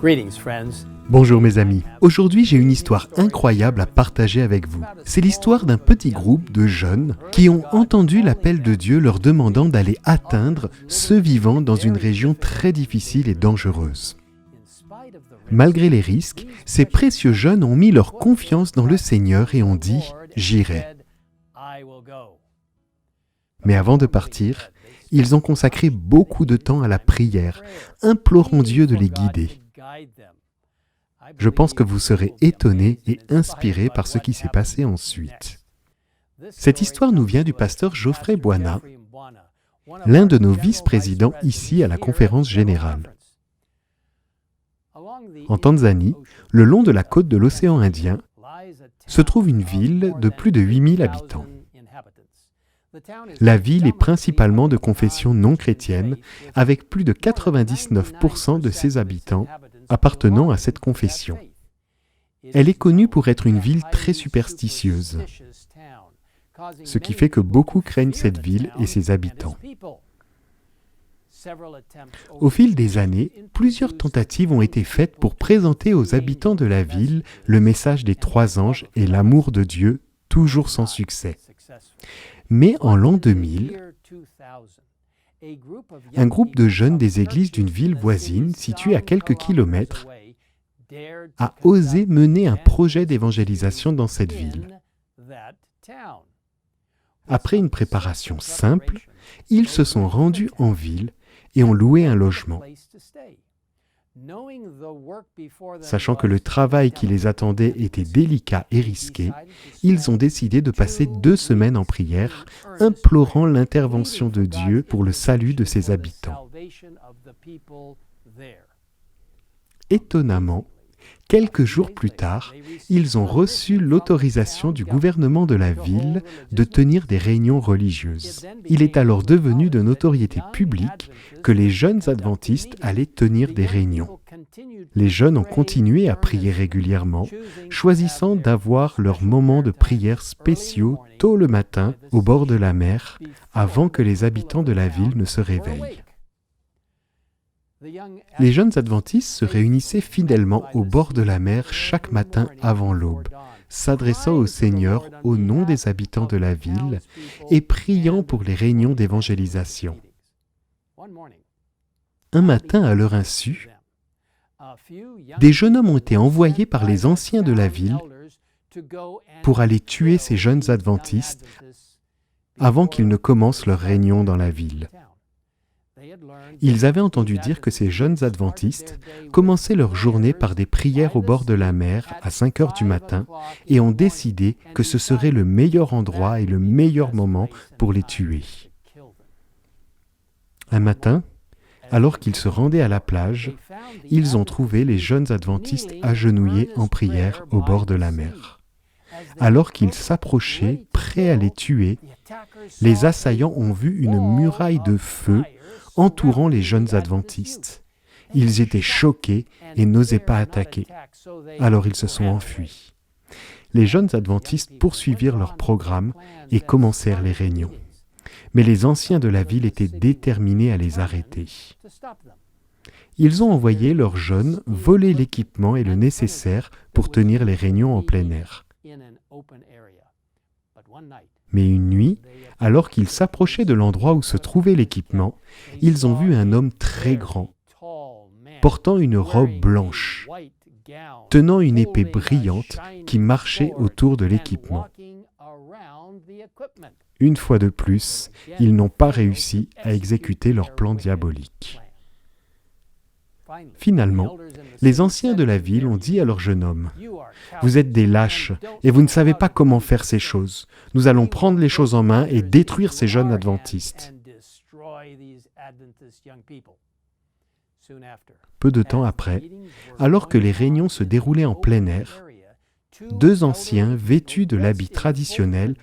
Greetings, friends. Bonjour mes amis, aujourd'hui j'ai une histoire incroyable à partager avec vous. C'est l'histoire d'un petit groupe de jeunes qui ont entendu l'appel de Dieu leur demandant d'aller atteindre ceux vivant dans une région très difficile et dangereuse. Malgré les risques, ces précieux jeunes ont mis leur confiance dans le Seigneur et ont dit « J'irai ». Mais avant de partir, ils ont consacré beaucoup de temps à la prière, implorant Dieu de les guider. Je pense que vous serez étonnés et inspirés par ce qui s'est passé ensuite. Cette histoire nous vient du pasteur Geoffrey Bwana, l'un de nos vice-présidents ici à la conférence générale. En Tanzanie, le long de la côte de l'océan Indien, se trouve une ville de plus de 8000 habitants. La ville est principalement de confession non chrétienne, avec plus de 99% de ses habitants appartenant à cette confession. Elle est connue pour être une ville très superstitieuse, ce qui fait que beaucoup craignent cette ville et ses habitants. Au fil des années, plusieurs tentatives ont été faites pour présenter aux habitants de la ville le message des 3 anges et l'amour de Dieu, toujours sans succès. Mais en l'an 2000, un groupe de jeunes des églises d'une ville voisine, située à quelques kilomètres, a osé mener un projet d'évangélisation dans cette ville. Après une préparation simple, ils se sont rendus en ville et ont loué un logement. Sachant que le travail qui les attendait était délicat et risqué, ils ont décidé de passer 2 semaines en prière, implorant l'intervention de Dieu pour le salut de ses habitants. Étonnamment, quelques jours plus tard, ils ont reçu l'autorisation du gouvernement de la ville de tenir des réunions religieuses. Il est alors devenu de notoriété publique que les jeunes adventistes allaient tenir des réunions. Les jeunes ont continué à prier régulièrement, choisissant d'avoir leurs moments de prière spéciaux tôt le matin au bord de la mer, avant que les habitants de la ville ne se réveillent. Les jeunes adventistes se réunissaient fidèlement au bord de la mer chaque matin avant l'aube, s'adressant au Seigneur au nom des habitants de la ville et priant pour les réunions d'évangélisation. Un matin, à leur insu, des jeunes hommes ont été envoyés par les anciens de la ville pour aller tuer ces jeunes adventistes avant qu'ils ne commencent leur réunion dans la ville. Ils avaient entendu dire que ces jeunes adventistes commençaient leur journée par des prières au bord de la mer à 5 heures du matin et ont décidé que ce serait le meilleur endroit et le meilleur moment pour les tuer. Un matin, alors qu'ils se rendaient à la plage, ils ont trouvé les jeunes adventistes agenouillés en prière au bord de la mer. Alors qu'ils s'approchaient, prêts à les tuer, les assaillants ont vu une muraille de feu entourant les jeunes adventistes. Ils étaient choqués et n'osaient pas attaquer. Alors ils se sont enfuis. Les jeunes adventistes poursuivirent leur programme et commencèrent les réunions. Mais les anciens de la ville étaient déterminés à les arrêter. Ils ont envoyé leurs jeunes voler l'équipement et le nécessaire pour tenir les réunions en plein air. Mais une nuit, alors qu'ils s'approchaient de l'endroit où se trouvait l'équipement, ils ont vu un homme très grand, portant une robe blanche, tenant une épée brillante qui marchait autour de l'équipement. Une fois de plus, ils n'ont pas réussi à exécuter leur plan diabolique. Finalement, les anciens de la ville ont dit à leur jeune homme « Vous êtes des lâches et vous ne savez pas comment faire ces choses. Nous allons prendre les choses en main et détruire ces jeunes adventistes. » Peu de temps après, alors que les réunions se déroulaient en plein air, 2 anciens vêtus de l'habit traditionnel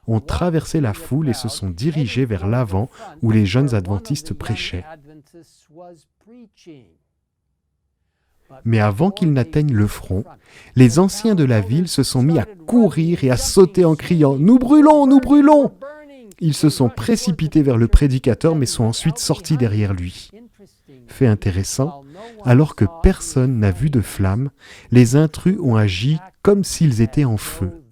ont traversé la foule et se sont dirigés vers l'avant où les jeunes adventistes prêchaient. Mais avant qu'ils n'atteignent le front, les anciens de la ville se sont mis à courir et à sauter en criant « Nous brûlons, nous brûlons !» Ils se sont précipités vers le prédicateur mais sont ensuite sortis derrière lui. Fait intéressant, alors que personne n'a vu de flammes, les intrus ont agi comme s'ils étaient en feu.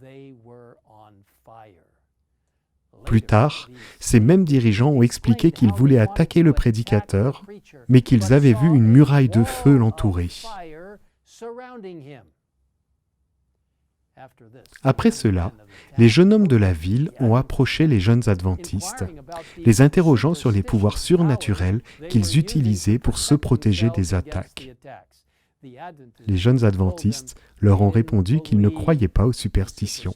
Plus tard, ces mêmes dirigeants ont expliqué qu'ils voulaient attaquer le prédicateur, mais qu'ils avaient vu une muraille de feu l'entourer. Après cela, les jeunes hommes de la ville ont approché les jeunes adventistes, les interrogeant sur les pouvoirs surnaturels qu'ils utilisaient pour se protéger des attaques. Les jeunes adventistes leur ont répondu qu'ils ne croyaient pas aux superstitions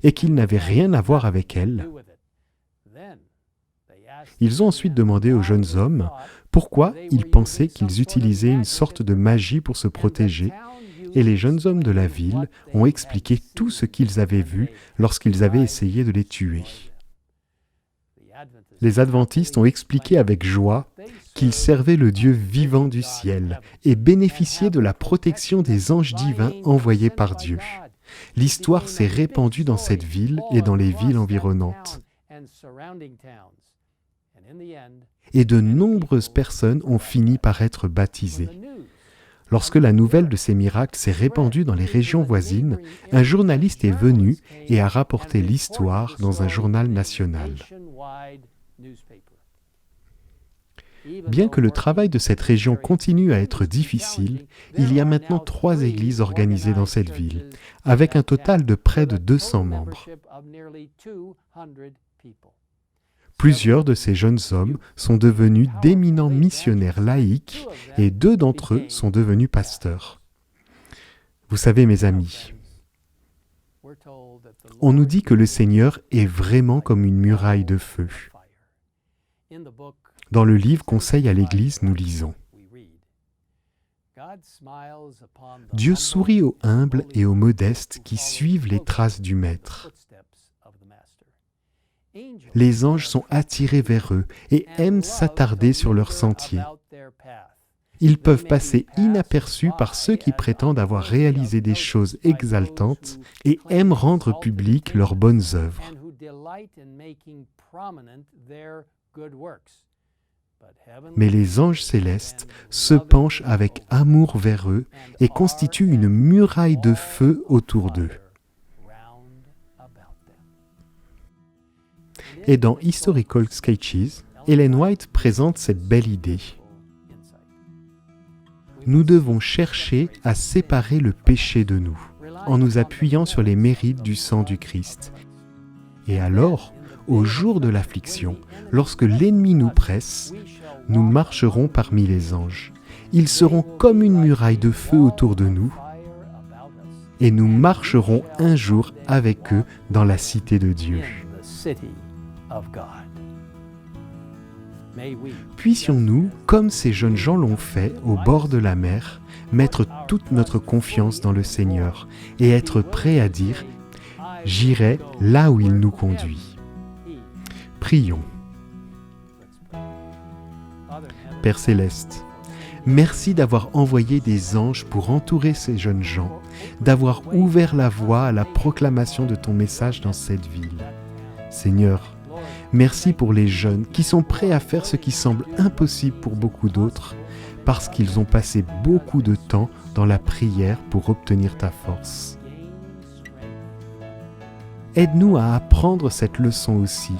et qu'ils n'avaient rien à voir avec elles. Ils ont ensuite demandé aux jeunes hommes pourquoi ils pensaient qu'ils utilisaient une sorte de magie pour se protéger, et les jeunes hommes de la ville ont expliqué tout ce qu'ils avaient vu lorsqu'ils avaient essayé de les tuer. Les adventistes ont expliqué avec joie qu'ils servaient le Dieu vivant du ciel et bénéficiaient de la protection des anges divins envoyés par Dieu. L'histoire s'est répandue dans cette ville et dans les villes environnantes. Et de nombreuses personnes ont fini par être baptisées. Lorsque la nouvelle de ces miracles s'est répandue dans les régions voisines, un journaliste est venu et a rapporté l'histoire dans un journal national. Bien que le travail de cette région continue à être difficile, il y a maintenant 3 églises organisées dans cette ville, avec un total de près de 200 membres. Plusieurs de ces jeunes hommes sont devenus d'éminents missionnaires laïcs et 2 d'entre eux sont devenus pasteurs. Vous savez, mes amis, on nous dit que le Seigneur est vraiment comme une muraille de feu. Dans le livre Conseil à l'Église, nous lisons « Dieu sourit aux humbles et aux modestes qui suivent les traces du Maître. Les anges sont attirés vers eux et aiment s'attarder sur leur sentier. Ils peuvent passer inaperçus par ceux qui prétendent avoir réalisé des choses exaltantes et aiment rendre publiques leurs bonnes œuvres. Mais les anges célestes se penchent avec amour vers eux et constituent une muraille de feu autour d'eux. » Et dans Historical Sketches, Ellen White présente cette belle idée. Nous devons chercher à séparer le péché de nous, en nous appuyant sur les mérites du sang du Christ. Et alors, au jour de l'affliction, lorsque l'ennemi nous presse, nous marcherons parmi les anges. Ils seront comme une muraille de feu autour de nous, et nous marcherons un jour avec eux dans la cité de Dieu. Puissions-nous, comme ces jeunes gens l'ont fait au bord de la mer, mettre toute notre confiance dans le Seigneur et être prêts à dire « J'irai là où il nous conduit ». Prions. Père Céleste, merci d'avoir envoyé des anges pour entourer ces jeunes gens, d'avoir ouvert la voie à la proclamation de ton message dans cette ville. Seigneur, merci pour les jeunes qui sont prêts à faire ce qui semble impossible pour beaucoup d'autres, parce qu'ils ont passé beaucoup de temps dans la prière pour obtenir ta force. Aide-nous à apprendre cette leçon aussi,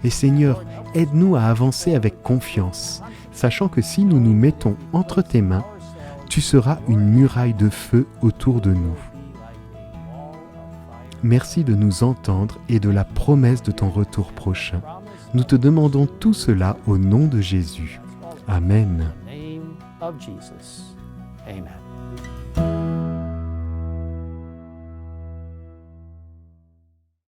et Seigneur, aide-nous à avancer avec confiance, sachant que si nous nous mettons entre tes mains, tu seras une muraille de feu autour de nous. Merci de nous entendre et de la promesse de ton retour prochain. Nous te demandons tout cela au nom de Jésus. Amen. Amen.